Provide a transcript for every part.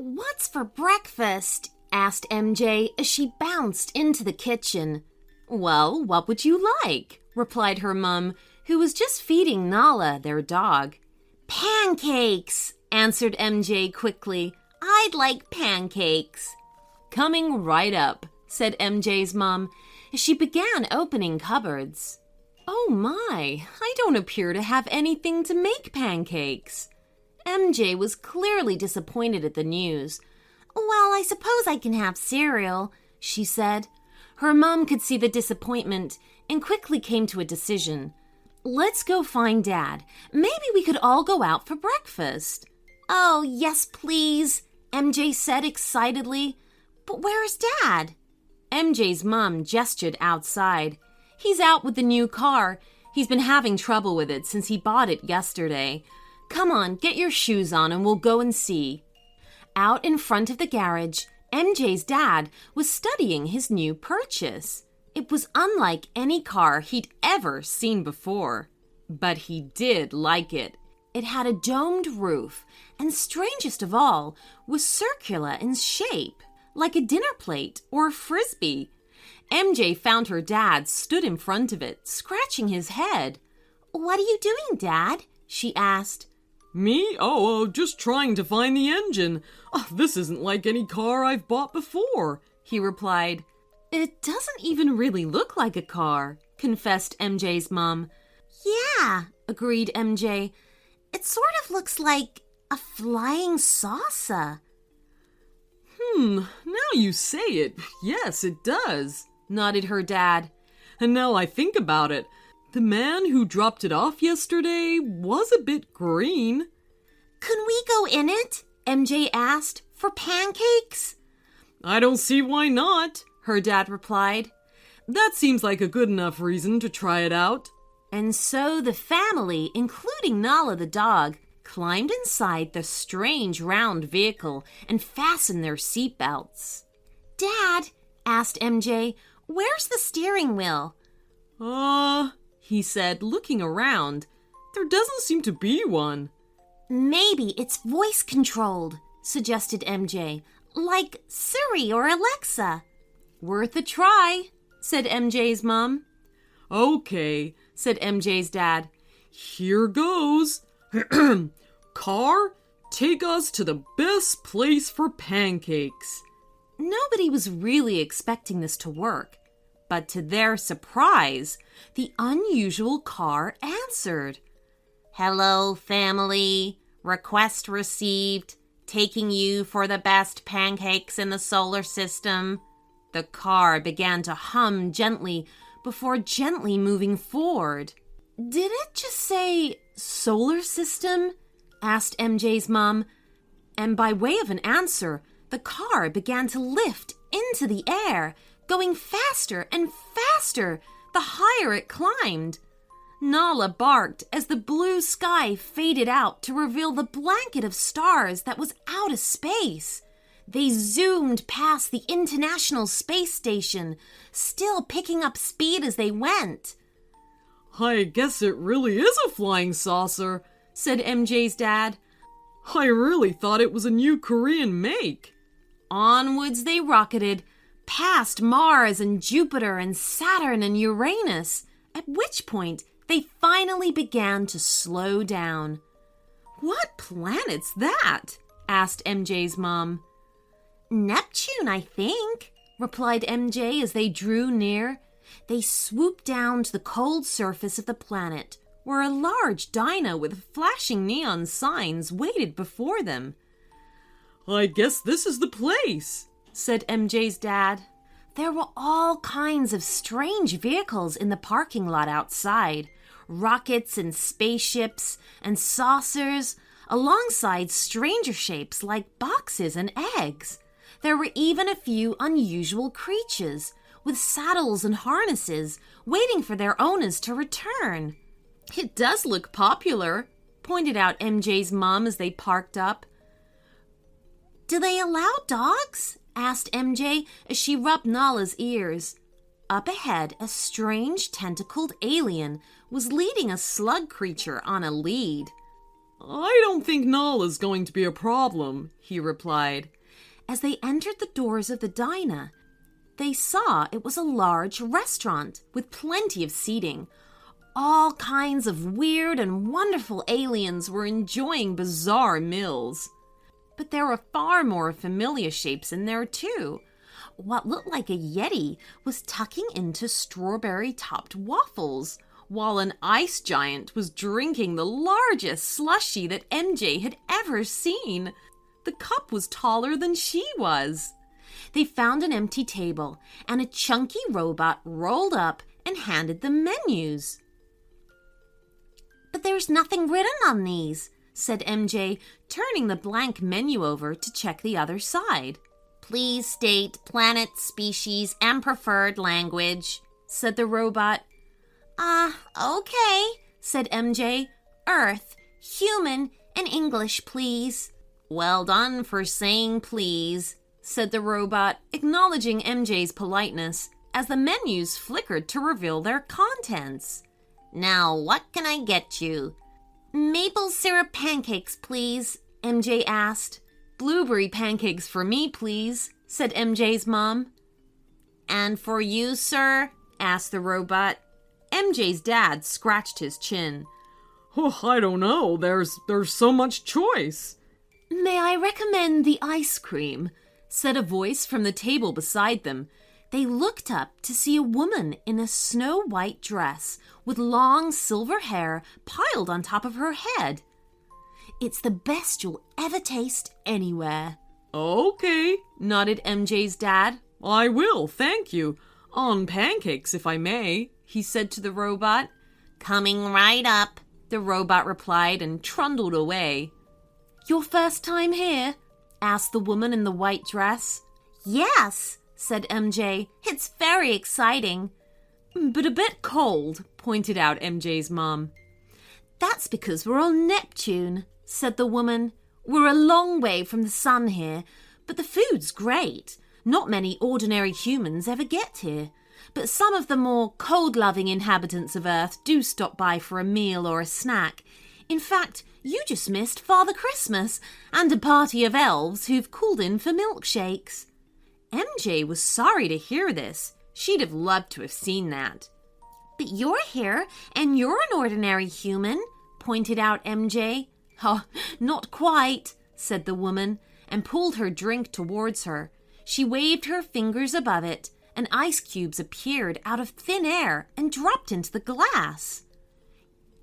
"What's for breakfast?" asked MJ as she bounced into the kitchen. "Well, what would you like?" replied her mum, who was just feeding Nala, their dog. "Pancakes," answered MJ quickly. "I'd like pancakes." "Coming right up," said MJ's mum, as she began opening cupboards. "Oh my, I don't appear to have anything to make pancakes." MJ was clearly disappointed at the news. "Well, I suppose I can have cereal," she said. Her mum could see the disappointment and quickly came to a decision. "Let's go find Dad. Maybe we could all go out for breakfast." "Oh, yes, please," MJ said excitedly. "But where's Dad?" MJ's mum gestured outside. "He's out with the new car. He's been having trouble with it since he bought it yesterday. Come on, get your shoes on and we'll go and see." Out in front of the garage, MJ's dad was studying his new purchase. It was unlike any car he'd ever seen before. But he did like it. It had a domed roof, and strangest of all, was circular in shape, like a dinner plate or a frisbee. MJ found her dad stood in front of it, scratching his head. "What are you doing, Dad?" she asked. "Me? Oh, just trying to find the engine. This isn't like any car I've bought before," he replied. "It doesn't even really look like a car," confessed MJ's mom. "Yeah," agreed MJ. "It sort of looks like a flying saucer." Now you say it, yes, it does," nodded her dad. "And now I think about it, the man who dropped it off yesterday was a bit green." "Can we go in it?" MJ asked. "For pancakes?" "I don't see why not," her dad replied. "That seems like a good enough reason to try it out." And so the family, including Nala the dog, climbed inside the strange round vehicle and fastened their seatbelts. "Dad," asked MJ, "where's the steering wheel?" He said, looking around. "There doesn't seem to be one." "Maybe it's voice-controlled," suggested MJ, "like Siri or Alexa." "Worth a try," said MJ's mom. "Okay," said MJ's dad. "Here goes. Car, take us to the best place for pancakes." Nobody was really expecting this to work, but to their surprise, the unusual car answered. "Hello, family. Request received. Taking you for the best pancakes in the solar system." The car began to hum gently before gently moving forward. "Did it just say solar system?" asked MJ's mom. And by way of an answer, the car began to lift into the air, going faster and faster the higher it climbed. Nala barked as the blue sky faded out to reveal the blanket of stars that was outer space. They zoomed past the International Space Station, still picking up speed as they went. "I guess it really is a flying saucer," said MJ's dad. "I really thought it was a new Korean make." Onwards they rocketed, past Mars and Jupiter and Saturn and Uranus, at which point they finally began to slow down. "What planet's that?" asked MJ's mom. "Neptune, I think," replied MJ as they drew near. They swooped down to the cold surface of the planet, where a large dino with flashing neon signs waited before them. "I guess this is the place," said MJ's dad. There were all kinds of strange vehicles in the parking lot outside, rockets and spaceships and saucers, alongside stranger shapes like boxes and eggs. There were even a few unusual creatures, with saddles and harnesses, waiting for their owners to return. "It does look popular," pointed out MJ's mom as they parked up. "Do they allow dogs?" asked MJ as she rubbed Nala's ears. Up ahead, a strange tentacled alien was leading a slug creature on a lead. I don't think Nala's going to be a problem, he replied. As they entered the doors of the diner, they saw it was a large restaurant with plenty of seating. All kinds of weird and wonderful aliens were enjoying bizarre meals. But there were far more familiar shapes in there too. What looked like a yeti was tucking into strawberry-topped waffles, while an ice giant was drinking the largest slushie that MJ had ever seen. The cup was taller than she was. They found an empty table, and a chunky robot rolled up and handed them menus. "But there's nothing written on these," said MJ, turning the blank menu over to check the other side. "Please state planet, species, and preferred language," said the robot. Okay, said MJ. "Earth, human, and English, please." "Well done for saying please," said the robot, acknowledging MJ's politeness as the menus flickered to reveal their contents. "Now, what can I get you?" "Maple syrup pancakes, please," MJ asked. "Blueberry pancakes for me, please," said MJ's mom. "And for you, sir?" asked the robot. MJ's dad scratched his chin. "Oh, I don't know. There's so much choice." "May I recommend the ice cream?" said a voice from the table beside them. They looked up to see a woman in a snow-white dress with long silver hair piled on top of her head. "It's the best you'll ever taste anywhere." "Okay," nodded MJ's dad. "I will, thank you. On pancakes, if I may," he said to the robot. "Coming right up," the robot replied and trundled away. "Your first time here?" asked the woman in the white dress. "Yes," said MJ. "It's very exciting." "But a bit cold," pointed out MJ's mom. "That's because we're on Neptune," said the woman. "We're a long way from the sun here, but the food's great. Not many ordinary humans ever get here, but some of the more cold-loving inhabitants of Earth do stop by for a meal or a snack. In fact, you just missed Father Christmas and a party of elves who've called in for milkshakes." MJ was sorry to hear this. She'd have loved to have seen that. "But you're here, and you're an ordinary human," pointed out MJ. "Oh, not quite," said the woman, and pulled her drink towards her. She waved her fingers above it, and ice cubes appeared out of thin air and dropped into the glass.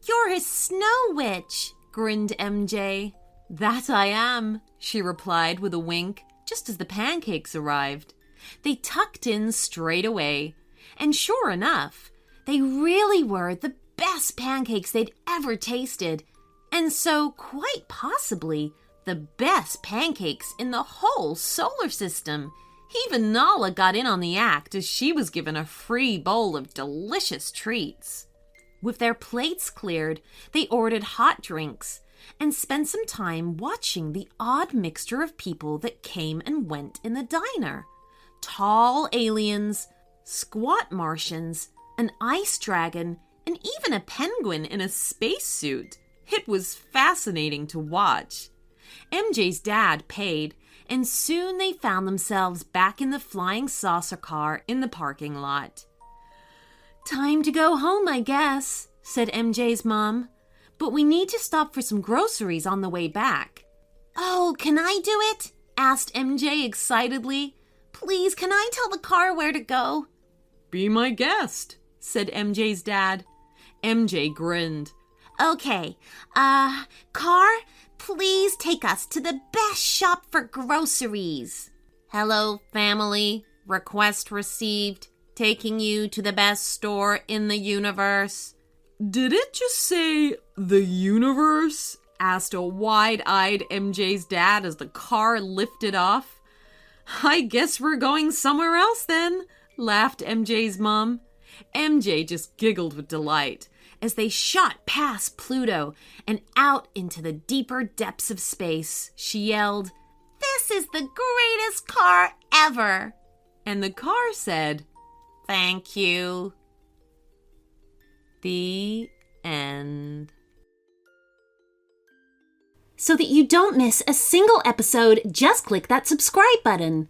"You're a snow witch," grinned MJ. "That I am," she replied with a wink, just as the pancakes arrived. They tucked in straight away, and sure enough, they really were the best pancakes they'd ever tasted, and so quite possibly the best pancakes in the whole solar system. Even Nala got in on the act as she was given a free bowl of delicious treats. With their plates cleared, they ordered hot drinks and spent some time watching the odd mixture of people that came and went in the diner. Tall aliens, squat Martians, an ice dragon, and even a penguin in a spacesuit. It was fascinating to watch. MJ's dad paid, and soon they found themselves back in the flying saucer car in the parking lot. "Time to go home, I guess," said MJ's mom. "But we need to stop for some groceries on the way back." "Oh, can I do it?" asked MJ excitedly. "Please, can I tell the car where to go?" "Be my guest," said MJ's dad. MJ grinned. "Okay, car, please take us to the best shop for groceries." "Hello, family. Request received. Taking you to the best store in the universe." "Did it just say the universe?" asked a wide-eyed MJ's dad as the car lifted off. "I guess we're going somewhere else then," laughed MJ's mom. MJ just giggled with delight as they shot past Pluto and out into the deeper depths of space. She yelled, "This is the greatest car ever!" And the car said, "Thank you." The end. So that you don't miss a single episode, just click that subscribe button.